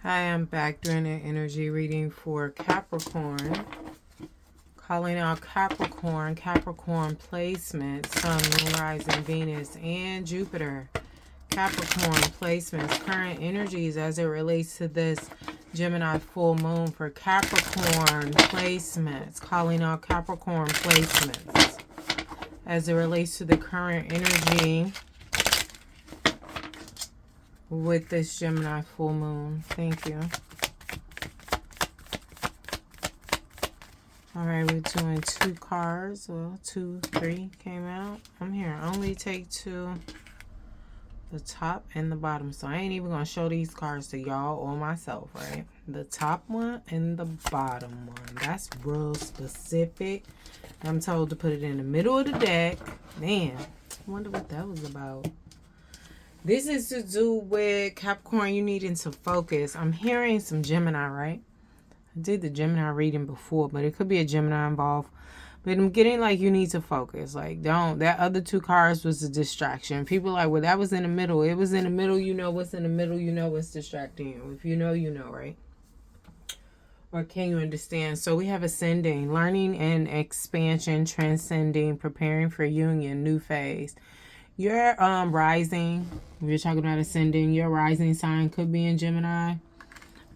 Hi, I'm back doing an energy reading for Capricorn. Calling out Capricorn, Capricorn placement, Sun, Moon, Rising, Venus, and Jupiter. Capricorn placements, current energies as it relates to this Gemini full moon for Capricorn placements. Calling out Capricorn placements as it relates to the current energy with this Gemini full moon. Thank you. All right, we're doing 2 cards. Well, 2, 3 came out. I'm here. Only take 2, the top and the bottom. So I ain't even going to show these cards to y'all or myself, right? The top one and the bottom one. That's real specific. I'm told to put it in the middle of the deck. Man, I wonder what that was about. This is to do with Capricorn, you needing to focus. I'm hearing some Gemini, right? I did the Gemini reading before, but it could be a Gemini involved. But I'm getting like you need to focus. Like, don't. That other 2 cards was a distraction. People are like, well, that was in the middle. It was in the middle. You know what's in the middle. You know what's distracting you. If you know, you know, right? Or can you understand? So we have ascending, learning and expansion, transcending, preparing for union, new phase. Your rising, we're talking about ascending, your rising sign could be in Gemini.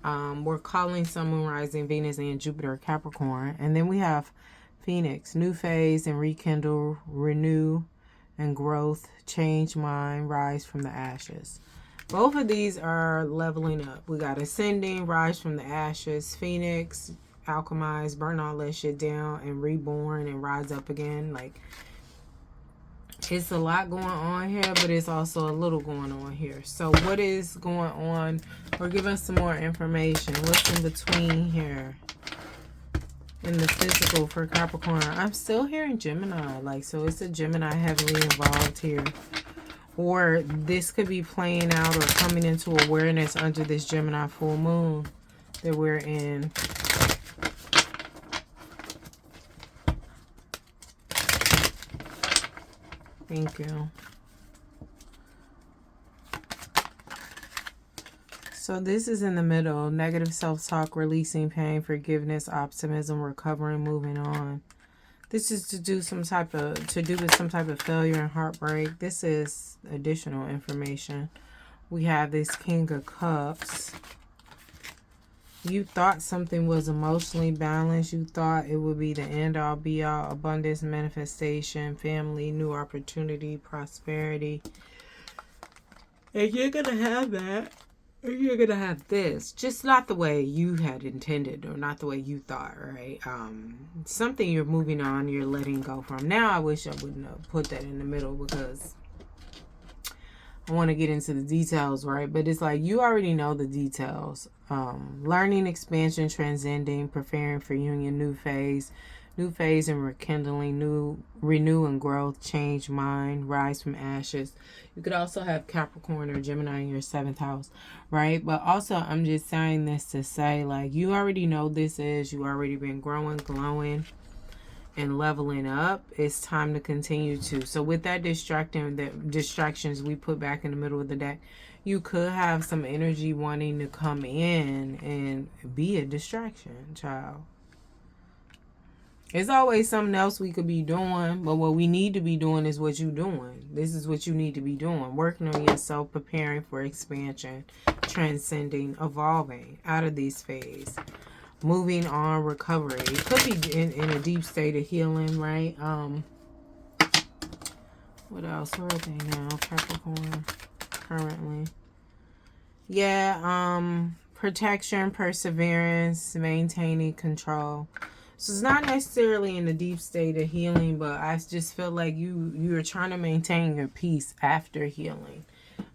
We're calling Sun, Moon, Rising, Venus, and Jupiter, Capricorn. And then we have Phoenix, new phase and rekindle, renew and growth, change mind, rise from the ashes. Both of these are leveling up. We got ascending, rise from the ashes, Phoenix, alchemize, burn all that shit down, and reborn and rise up again. Like, it's a lot going on here, but it's also a little going on here. So what is going on? Or give us some more information. What's in between here? In the physical for Capricorn. I'm still hearing Gemini. Like, so it's a Gemini heavily involved here. Or this could be playing out or coming into awareness under this Gemini full moon that we're in. Thank you. So this is in the middle. Negative self-talk, releasing pain, forgiveness, optimism, recovering, moving on. This is to do with some type of failure and heartbreak. This is additional information. We have this King of Cups. You thought something was emotionally balanced. You thought it would be the end all be all, abundance, manifestation, family, new opportunity, prosperity. And you're going to have that. And you're going to have this. Just not the way you had intended or not the way you thought, right? Something you're moving on, you're letting go from. Now I wish I wouldn't have put that in the middle because I want to get into the details, right? But it's like you already know the details. Learning, expansion, transcending, preparing for union, new phase and rekindling, renew and growth, change mind, rise from ashes. You could also have Capricorn or Gemini in your 7th house, right? But also I'm just saying this to say, like, you already know this is, you already been growing, glowing, and leveling up. It's time to continue to. So with that distractions we put back in the middle of the deck, you could have some energy wanting to come in and be a distraction, child. There's always something else we could be doing, but what we need to be doing is what you're doing. This is what you need to be doing. Working on yourself, preparing for expansion, transcending, evolving out of these phases. Moving on, recovery. It could be in a deep state of healing, right? What else? Where are they now? Capricorn, currently. Yeah, protection, perseverance, maintaining control. So it's not necessarily in a deep state of healing, but I just feel like you're trying to maintain your peace after healing.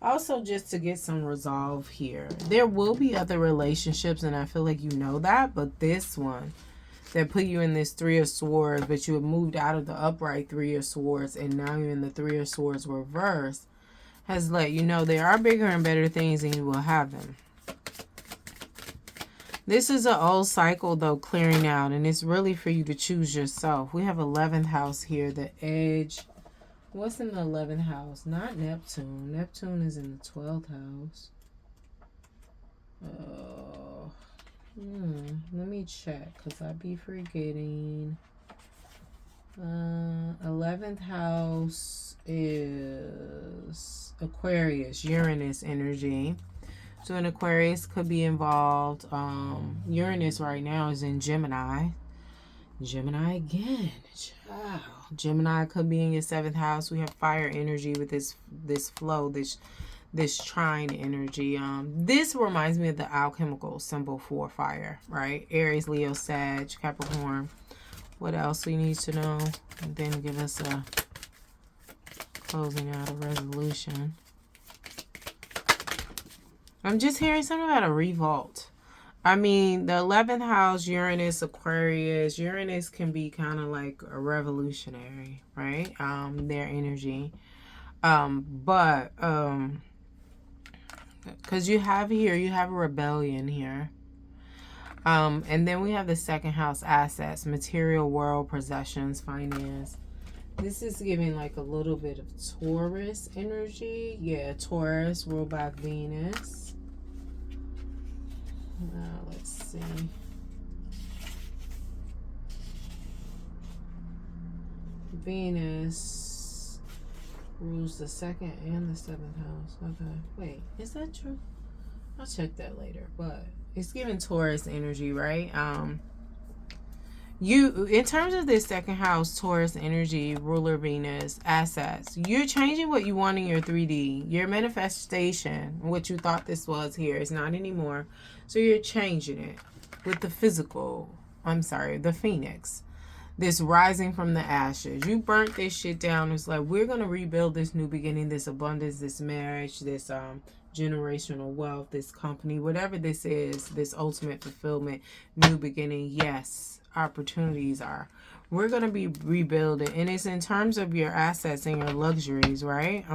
Also, just to get some resolve here. There will be other relationships, and I feel like you know that, but this one that put you in this 3 of Swords, but you have moved out of the upright 3 of Swords, and now you're in the 3 of Swords reverse, has let you know there are bigger and better things, and you will have them. This is an old cycle, though, clearing out, and it's really for you to choose yourself. We have 11th house here, the edge. What's in the 11th house? Not Neptune. Neptune is in the 12th house. Let me check because I be forgetting. 11th house is Aquarius, Uranus energy. So an Aquarius could be involved. Uranus right now is in Gemini. Gemini again. Child. Gemini could be in your 7th house. We have fire energy with this flow, this trine energy. This reminds me of the alchemical symbol for fire, right? Aries, Leo, Sag, Capricorn. What else we need to know? And then give us a closing out, a resolution. I'm just hearing something about a revolt. I mean, the 11th house, Uranus, Aquarius. Uranus can be kind of like a revolutionary, right? Their energy. Because you have a rebellion here. And then we have the 2nd house, assets, material world, possessions, finance. This is giving like a little bit of Taurus energy. Yeah, Taurus ruled by Venus. Now let's see. Venus rules the 2nd and the 7th house. Okay, wait, is that true? I'll check that later, but it's giving Taurus energy, right? You, in terms of this 2nd house, Taurus energy, ruler Venus, assets, you're changing what you want in your 3D. Your manifestation, what you thought this was here, is not anymore. So you're changing it with the physical, the Phoenix. This rising from the ashes. You burnt this shit down. It's like, we're going to rebuild this new beginning, this abundance, this marriage, this generational wealth, this company, whatever this is, this ultimate fulfillment, new beginning. Yes, opportunities are. We're going to be rebuilding. And it's in terms of your assets and your luxuries, right?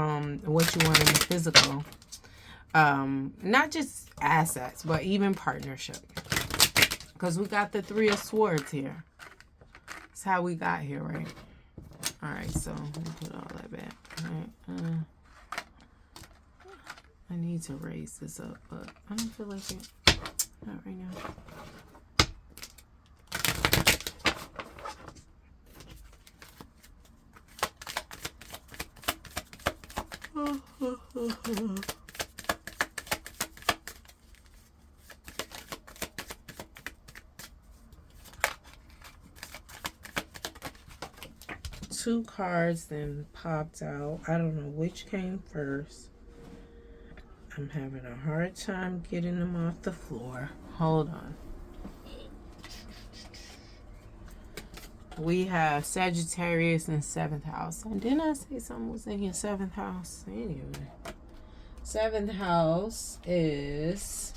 What you want in the physical. Not just assets, but even partnership. Because we got the 3 of Swords here. That's how we got here, right? All right, so we'll put all that back. All right. I need to raise this up, but I don't feel like it. Not right now. 2 cards then popped out. I don't know which came first. I'm having a hard time getting them off the floor. Hold on. We have Sagittarius in 7th house. And didn't I say something was in your 7th house? Anyway. 7th house is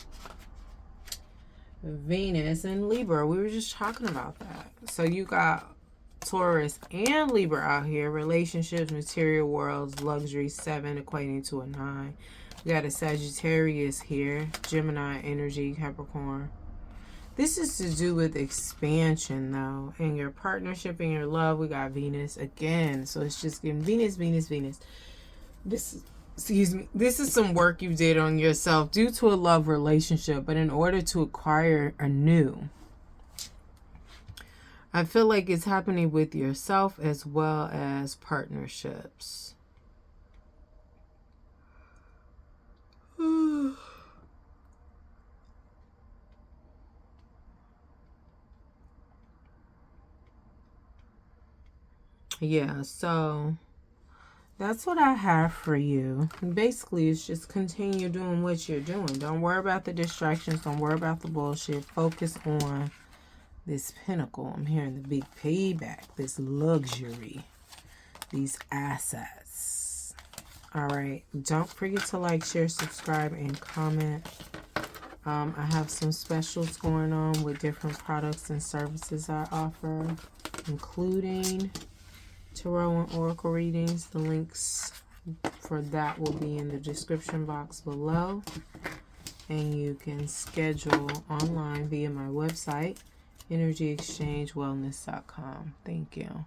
Venus and Libra. We were just talking about that. So you got Taurus and Libra out here. Relationships, material worlds, luxury, 7 equating to a 9. We got a Sagittarius here. Gemini energy, Capricorn. This is to do with expansion, though. In your partnership, in your love, we got Venus again. So it's just giving Venus, Venus, Venus. This is some work you did on yourself due to a love relationship, but in order to acquire a new. I feel like it's happening with yourself as well as partnerships. Yeah, so that's what I have for you. And basically, it's just continue doing what you're doing. Don't worry about the distractions. Don't worry about the bullshit. Focus on this pinnacle. I'm hearing the big payback, this luxury, these assets. All right. Don't forget to like, share, subscribe, and comment. I have some specials going on with different products and services I offer, including tarot and oracle readings. The links for that will be in the description box below. And you can schedule online via my website, energyexchangewellness.com. Thank you.